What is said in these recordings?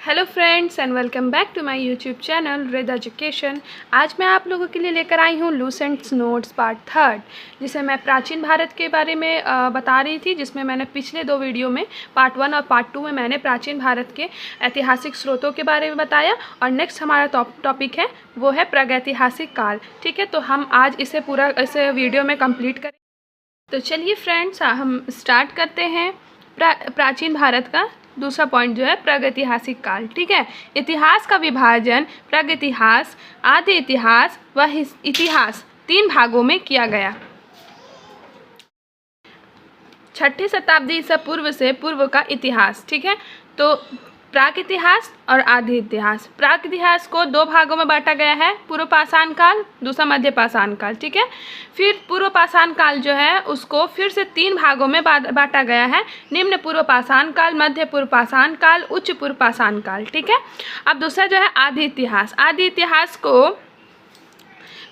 Hello friends and welcome back to my YouTube channel रिद education. आज मैं आप लोगों के लिए लेकर आई हूँ लूसेंट्स नोट्स पार्ट 3, जिसे मैं प्राचीन भारत के बारे में बता रही थी, जिसमें मैंने पिछले 2 वीडियो में पार्ट 1 और पार्ट 2 में मैंने प्राचीन भारत के ऐतिहासिक स्रोतों के बारे में बताया। और नेक्स्ट हमारा टॉपिक है वो है प्रागैतिहासिक काल। ठीक है, तो हम आज इसे वीडियो में कंप्लीट करें। तो चलिए फ्रेंड्स, हम स्टार्ट करते हैं प्राचीन भारत का दूसरा पॉइंट जो है प्रागैतिहासिक काल। ठीक है, इतिहास का विभाजन प्रागैतिहास, आदि इतिहास व इतिहास 3 भागों में किया गया। 6ठी शताब्दी ईसा पूर्व से पूर्व का इतिहास। ठीक है, तो प्राक इतिहास और आदि इतिहास। प्राक इतिहास को 2 भागों में बांटा गया है, पूर्व पाषाण काल, दूसरा मध्य पाषाण काल। ठीक है, फिर पूर्व पाषाण काल जो है उसको फिर से 3 भागों में बांटा गया है, निम्न पूर्व पाषाण काल, मध्य पूर्व पाषाण काल, उच्च पूर्व पाषाण काल। ठीक है, अब दूसरा जो है आदि इतिहास। आदि इतिहास को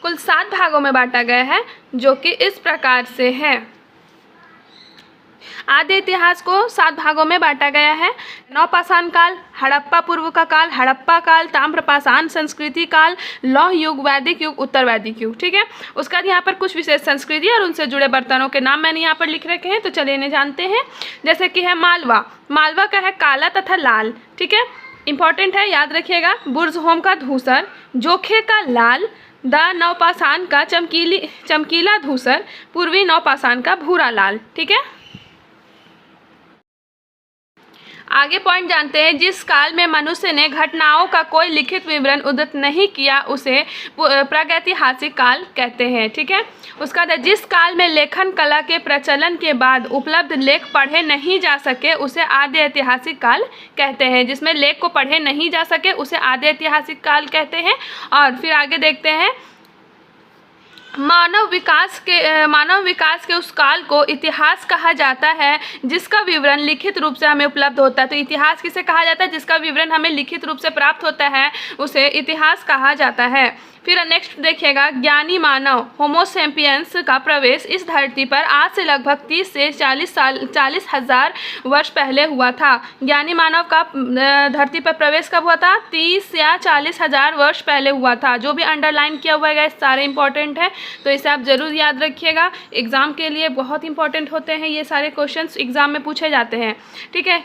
कुल 7 भागों में बांटा गया है, जो कि इस प्रकार से है। आदि इतिहास को 7 भागों में बांटा गया है। नवपाषाण काल, हड़प्पा पूर्व का काल, हड़प्पा काल, ताम्रपाषाण संस्कृति काल, लौह युग, वैदिक युग, उत्तर वैदिक युग। ठीक है, उसका यहाँ पर कुछ विशेष संस्कृति और उनसे जुड़े बर्तनों के नाम मैंने यहाँ पर लिख रखे हैं, तो चलिए इन्हें जानते हैं। जैसे कि है मालवा। मालवा का है काला तथा लाल। ठीक है, इंपॉर्टेंट है, याद रखिएगा। बुर्जहोम का धूसर, जोखे का लाल, द नवपाषाण का चमकीला धूसर, पूर्वी नवपाषाण का भूरा लाल। ठीक है, आगे पॉइंट जानते हैं। जिस काल में मनुष्य ने घटनाओं का कोई लिखित विवरण उद्धृत नहीं किया उसे प्रागैतिहासिक काल कहते हैं। ठीक है, उसका जिस काल में लेखन कला के प्रचलन के बाद उपलब्ध लेख पढ़े नहीं जा सके उसे आदि ऐतिहासिक काल कहते हैं। जिसमें लेख को पढ़े नहीं जा सके उसे आदि ऐतिहासिक काल कहते हैं। और फिर आगे देखते हैं, मानव विकास के उस काल को इतिहास कहा जाता है जिसका विवरण लिखित रूप से हमें उपलब्ध होता है। तो इतिहास किसे कहा जाता है? जिसका विवरण हमें लिखित रूप से प्राप्त होता है उसे इतिहास कहा जाता है। फिर नेक्स्ट देखिएगा, ज्ञानी मानव होमोसेपियंस का प्रवेश इस धरती पर आज से लगभग 30 से 40 हजार वर्ष पहले हुआ था। ज्ञानी मानव का धरती पर प्रवेश कब हुआ था? 30 या 40 हजार वर्ष पहले हुआ था। जो भी अंडरलाइन किया हुआ है सारे इंपॉर्टेंट है, तो इसे आप ज़रूर याद रखिएगा। एग्ज़ाम के लिए बहुत इंपॉर्टेंट होते हैं ये सारे क्वेश्चंस, एग्ज़ाम में पूछे जाते हैं। ठीक है,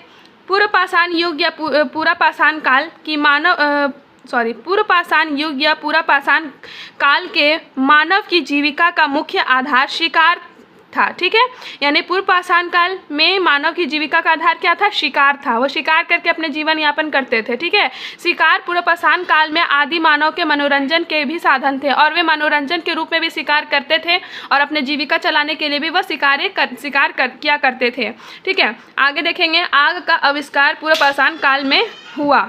पूर्व पाषाण युग या पूरा पाषाण काल की पूर्व पाषाण युग या पूरा पाषाण काल के मानव की जीविका का मुख्य आधार शिकार था। ठीक है, यानी पूर्व पाषाण काल में मानव की जीविका का आधार क्या था? शिकार था। वो शिकार करके अपने जीवन यापन करते थे। ठीक है, शिकार पूर्व पाषाण काल में आदि मानव के मनोरंजन के भी साधन थे, और वे मनोरंजन के रूप में भी शिकार करते थे और अपने जीविका चलाने के लिए भी वह शिकार किया करते थे। ठीक है, आगे देखेंगे, आग का आविष्कार पूर्व पाषाण काल में हुआ।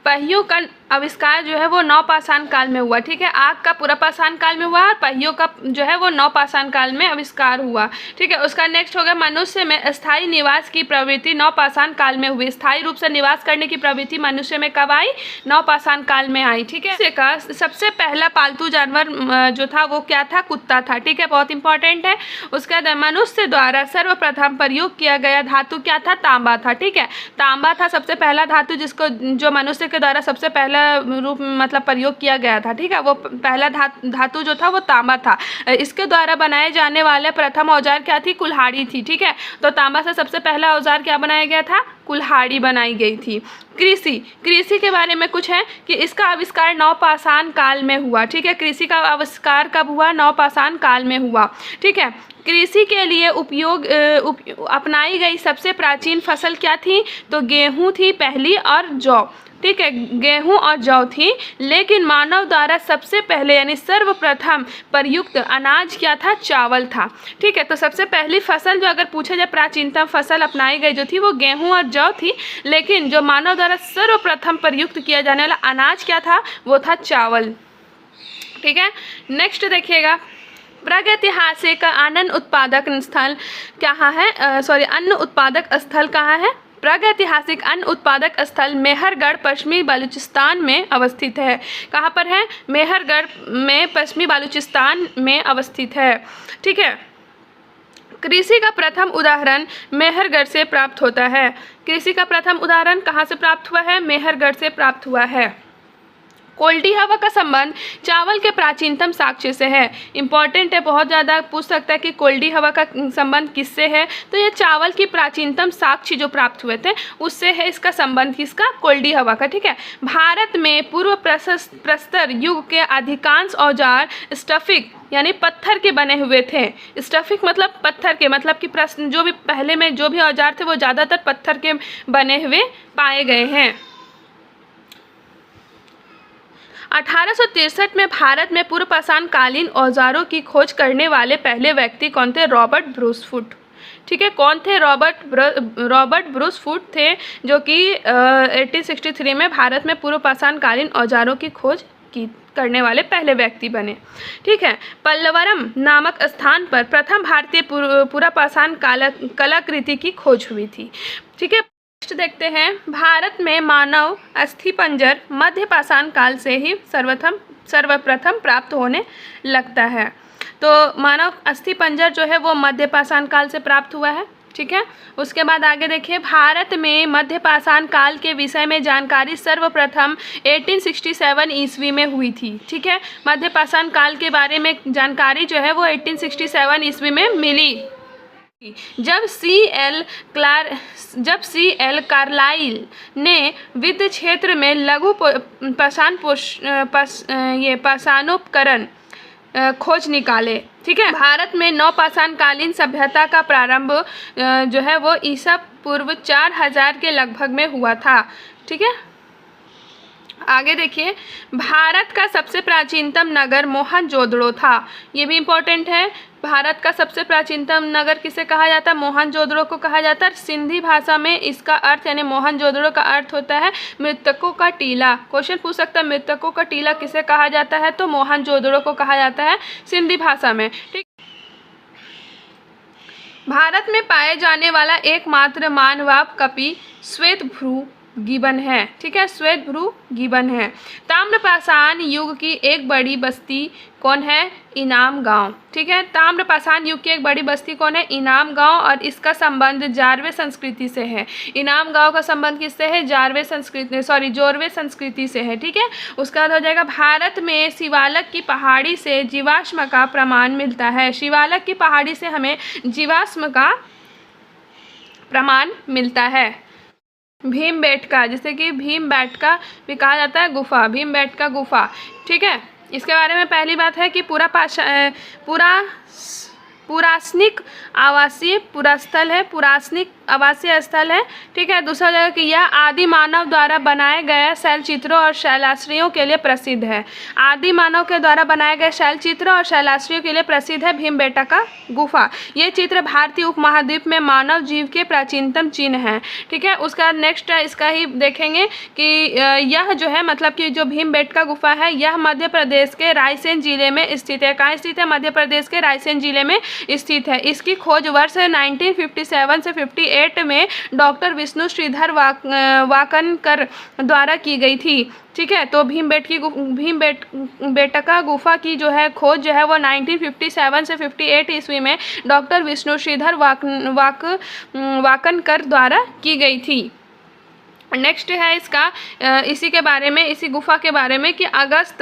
पहियों का आविष्कार जो है वो नवपाषाण काल में हुआ। ठीक है, आग का पूरा पाषाण काल में हुआ और पहियों का जो है वो नवपाषाण काल में आविष्कार हुआ। ठीक है, उसका नेक्स्ट हो गया, मनुष्य में स्थायी निवास की प्रवृत्ति नवपाषाण काल में हुई। स्थायी रूप से निवास करने की प्रवृत्ति मनुष्य में कब आई? नवपाषाण काल में आई। ठीक है, मनुष्य का सबसे पहला पालतू जानवर जो था वो क्या था? कुत्ता था। ठीक है, बहुत इंपॉर्टेंट है। उसके बाद मनुष्य द्वारा सर्वप्रथम प्रयोग किया गया धातु क्या था? तांबा था। ठीक है, तांबा था सबसे पहला धातु जो मनुष्य के द्वारा सबसे पहला रूप मतलब प्रयोग किया गया था। ठीक है, वो पहला धातु जो था वो तांबा था। इसके द्वारा बनाए जाने वाले प्रथम औजार क्या थी? कुल्हाड़ी थी। ठीक है, तो तांबा से सबसे पहला औजार क्या बनाया गया था? कुल्हाड़ी बनाई गई थी। कृषि के बारे में कुछ है कि इसका आविष्कार नवपाषाण काल में हुआ। ठीक है, कृषि का आविष्कार कब हुआ? नवपाषाण काल में हुआ। ठीक है, कृषि के लिए अपनाई गई सबसे प्राचीन फसल क्या थी? तो गेहूं थी पहली और जौ। ठीक है, गेहूं और जौ थी। लेकिन मानव द्वारा सबसे पहले यानी सर्वप्रथम प्रयुक्त अनाज क्या था? चावल था। ठीक है, तो सबसे पहली फसल जो अगर पूछा जाए प्राचीनतम फसल अपनाई गई जो थी वो गेहूं और जौ थी, लेकिन जो मानव द्वारा सर्वप्रथम प्रयुक्त किया जाने वाला अनाज क्या था? वो था चावल। ठीक है, नेक्स्ट देखिएगा, प्रागैतिहासिक अन्न उत्पादक स्थल कहाँ है? अन्न उत्पादक स्थल कहाँ है? प्रागैतिहासिक अन्न उत्पादक स्थल मेहरगढ़ पश्चिमी बलूचिस्तान में अवस्थित है। कहाँ पर है? मेहरगढ़ में पश्चिमी बलूचिस्तान में अवस्थित है। ठीक है, कृषि का प्रथम उदाहरण मेहरगढ़ से प्राप्त होता है। कृषि का प्रथम उदाहरण कहाँ से प्राप्त हुआ है? मेहरगढ़ से प्राप्त हुआ है। कोल्डी हवा का संबंध चावल के प्राचीनतम साक्ष्य से है। इंपॉर्टेंट है, बहुत ज़्यादा पूछ सकता है कि कोल्डी हवा का संबंध किससे है, तो ये चावल की प्राचीनतम साक्ष्य जो प्राप्त हुए थे उससे है इसका संबंध, किसका? कोल्डी हवा का। ठीक है। भारत में पूर्व प्रस्तर युग के अधिकांश औजार स्टफिक यानी पत्थर के बने हुए थे। स्टफिक मतलब पत्थर के, मतलब कि प्रश्न जो भी पहले में जो भी औजार थे वो ज़्यादातर पत्थर के बने हुए पाए गए हैं। 1863 में भारत में पूर्व पाषाण कालीन औजारों की खोज करने वाले पहले व्यक्ति कौन थे? Robert Bruce Foote. ठीक है, कौन थे? रॉबर्ट ब्रूसफुट थे, जो कि 1863 में भारत में पूर्व पाषाण कालीन औजारों की खोज करने वाले पहले व्यक्ति बने। ठीक है। पल्लवरम नामक स्थान पर प्रथम भारतीय पूर्व पाषाण कलाकृति की खोज हुई थी। ठीक है। नेक्स्ट देखते हैं, भारत में मानव अस्थिपंजर मध्य पाषाण काल से ही सर्वप्रथम प्राप्त होने लगता है। तो मानव अस्थिपंजर जो है वो मध्य पाषाण काल से प्राप्त हुआ है। ठीक है। उसके बाद आगे देखिए, भारत में मध्य पाषाण काल के विषय में जानकारी सर्वप्रथम 1867 ईस्वी में हुई थी। ठीक है। मध्य पाषाण काल के बारे में जानकारी जो है वो 1867 ईस्वी में मिली। जब C.L. कार्लाइल ने विद्युत क्षेत्र में लघु पाषाणोपकरण खोज निकाले। ठीक है। भारत में नवपाषाणकालीन सभ्यता का प्रारंभ जो है वो ईसा पूर्व 4000 के लगभग में हुआ था। ठीक है। आगे देखिए, भारत का सबसे प्राचीनतम नगर मोहनजोदड़ो था। ये भी इम्पोर्टेंट है। भारत का सबसे प्राचीनतम नगर किसे कहा जाता है? मोहनजोदड़ो को कहा जाता है। सिंधी भाषा में इसका अर्थ यानी मोहनजोदड़ो का अर्थ होता है मृतकों का टीला। क्वेश्चन पूछ सकता है मृतकों का टीला किसे कहा जाता है? तो मोहनजोदड़ो को कहा जाता है सिंधी भाषा में। ठीक। भारत में पाए जाने वाला एकमात्र मानवाप कपि श्वेतभ्रू गिबन है। ठीक है। श्वेतभ्रू गिबन है। ताम्रपाषाण युग की एक बड़ी बस्ती कौन है? इनाम गांव। ठीक है। ताम्रपाषाण युग की एक बड़ी बस्ती कौन है? इनाम गांव, और इसका संबंध जारवे संस्कृति से है। इनाम गांव का संबंध किससे है? जोरवे संस्कृति से है। ठीक है। उसका बाद हो जाएगा, भारत में शिवालक की पहाड़ी से जीवाश्म का प्रमाण मिलता है। शिवालक की पहाड़ी से हमें जीवाश्म का प्रमाण मिलता है। भीमबेटका, जैसे कि भीमबेटका भी कहा जाता है गुफा, भीमबेटका गुफा। ठीक है। इसके बारे में पहली बात है कि पुरासनिक आवासीय पुरास्थल है, पुरासनिक आवासीय स्थल है। ठीक है। दूसरा जगह कि यह आदि मानव द्वारा बनाए गए शैलचित्रों और शैलाश्रियों के लिए प्रसिद्ध है। आदि मानव के द्वारा बनाए गए शैलचित्रों और शैलाश्रियों के लिए प्रसिद्ध है भीमबेटका गुफा। ये चित्र भारतीय उपमहाद्वीप में मानव जीव के प्राचीनतम चिन्ह हैं। ठीक है। उसका नेक्स्ट इसका ही देखेंगे कि यह जो है मतलब कि जो भीमबेटका गुफा है यह मध्य प्रदेश के रायसेन जिले में स्थित है। कहाँ स्थित है? मध्य प्रदेश के रायसेन जिले में स्थित है। इसकी खोज वर्ष 1957 से 58 में डॉक्टर विष्णु श्रीधर वाकनकर द्वारा की गई थी। ठीक है। तो भीमबेटका गुफा की जो है खोज जो है वो 1957 से 58 ईस्वी में डॉक्टर विष्णु श्रीधर वाकनकर द्वारा की गई थी। नेक्स्ट है इसका इसी के बारे में, इसी गुफा के बारे में कि अगस्त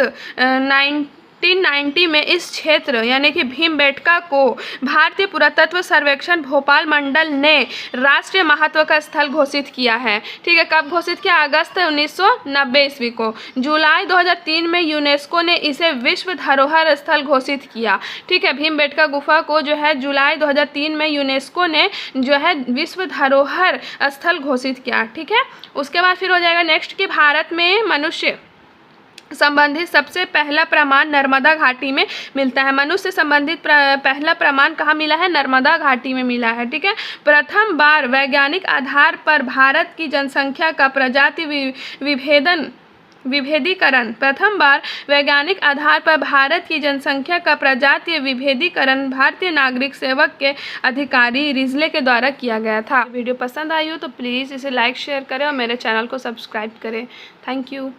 1990 में इस क्षेत्र यानी कि भीमबेटका को भारतीय पुरातत्व सर्वेक्षण भोपाल मंडल ने राष्ट्रीय महत्व का स्थल घोषित किया है। ठीक है। कब घोषित किया? अगस्त 1990 ईस्वी को। जुलाई 2003 में यूनेस्को ने इसे विश्व धरोहर स्थल घोषित किया। ठीक है। भीमबेटका गुफा को जो है जुलाई 2003 में यूनेस्को ने जो है विश्व धरोहर स्थल घोषित किया। ठीक है। उसके बाद फिर हो जाएगा नेक्स्ट कि भारत में मनुष्य संबंधित सबसे पहला प्रमाण नर्मदा घाटी में मिलता है। मनुष्य से संबंधित पहला प्रमाण कहाँ मिला है? नर्मदा घाटी में मिला है। ठीक है। प्रथम बार वैज्ञानिक आधार पर भारत की जनसंख्या का प्रजाति विभेदीकरण प्रथम बार वैज्ञानिक आधार पर भारत की जनसंख्या का प्रजातीय विभेदीकरण भारतीय नागरिक सेवक के अधिकारी रिजले के द्वारा किया गया था। वीडियो पसंद आई हो तो प्लीज़ इसे लाइक शेयर करें और मेरे चैनल को सब्सक्राइब करें। Thank you.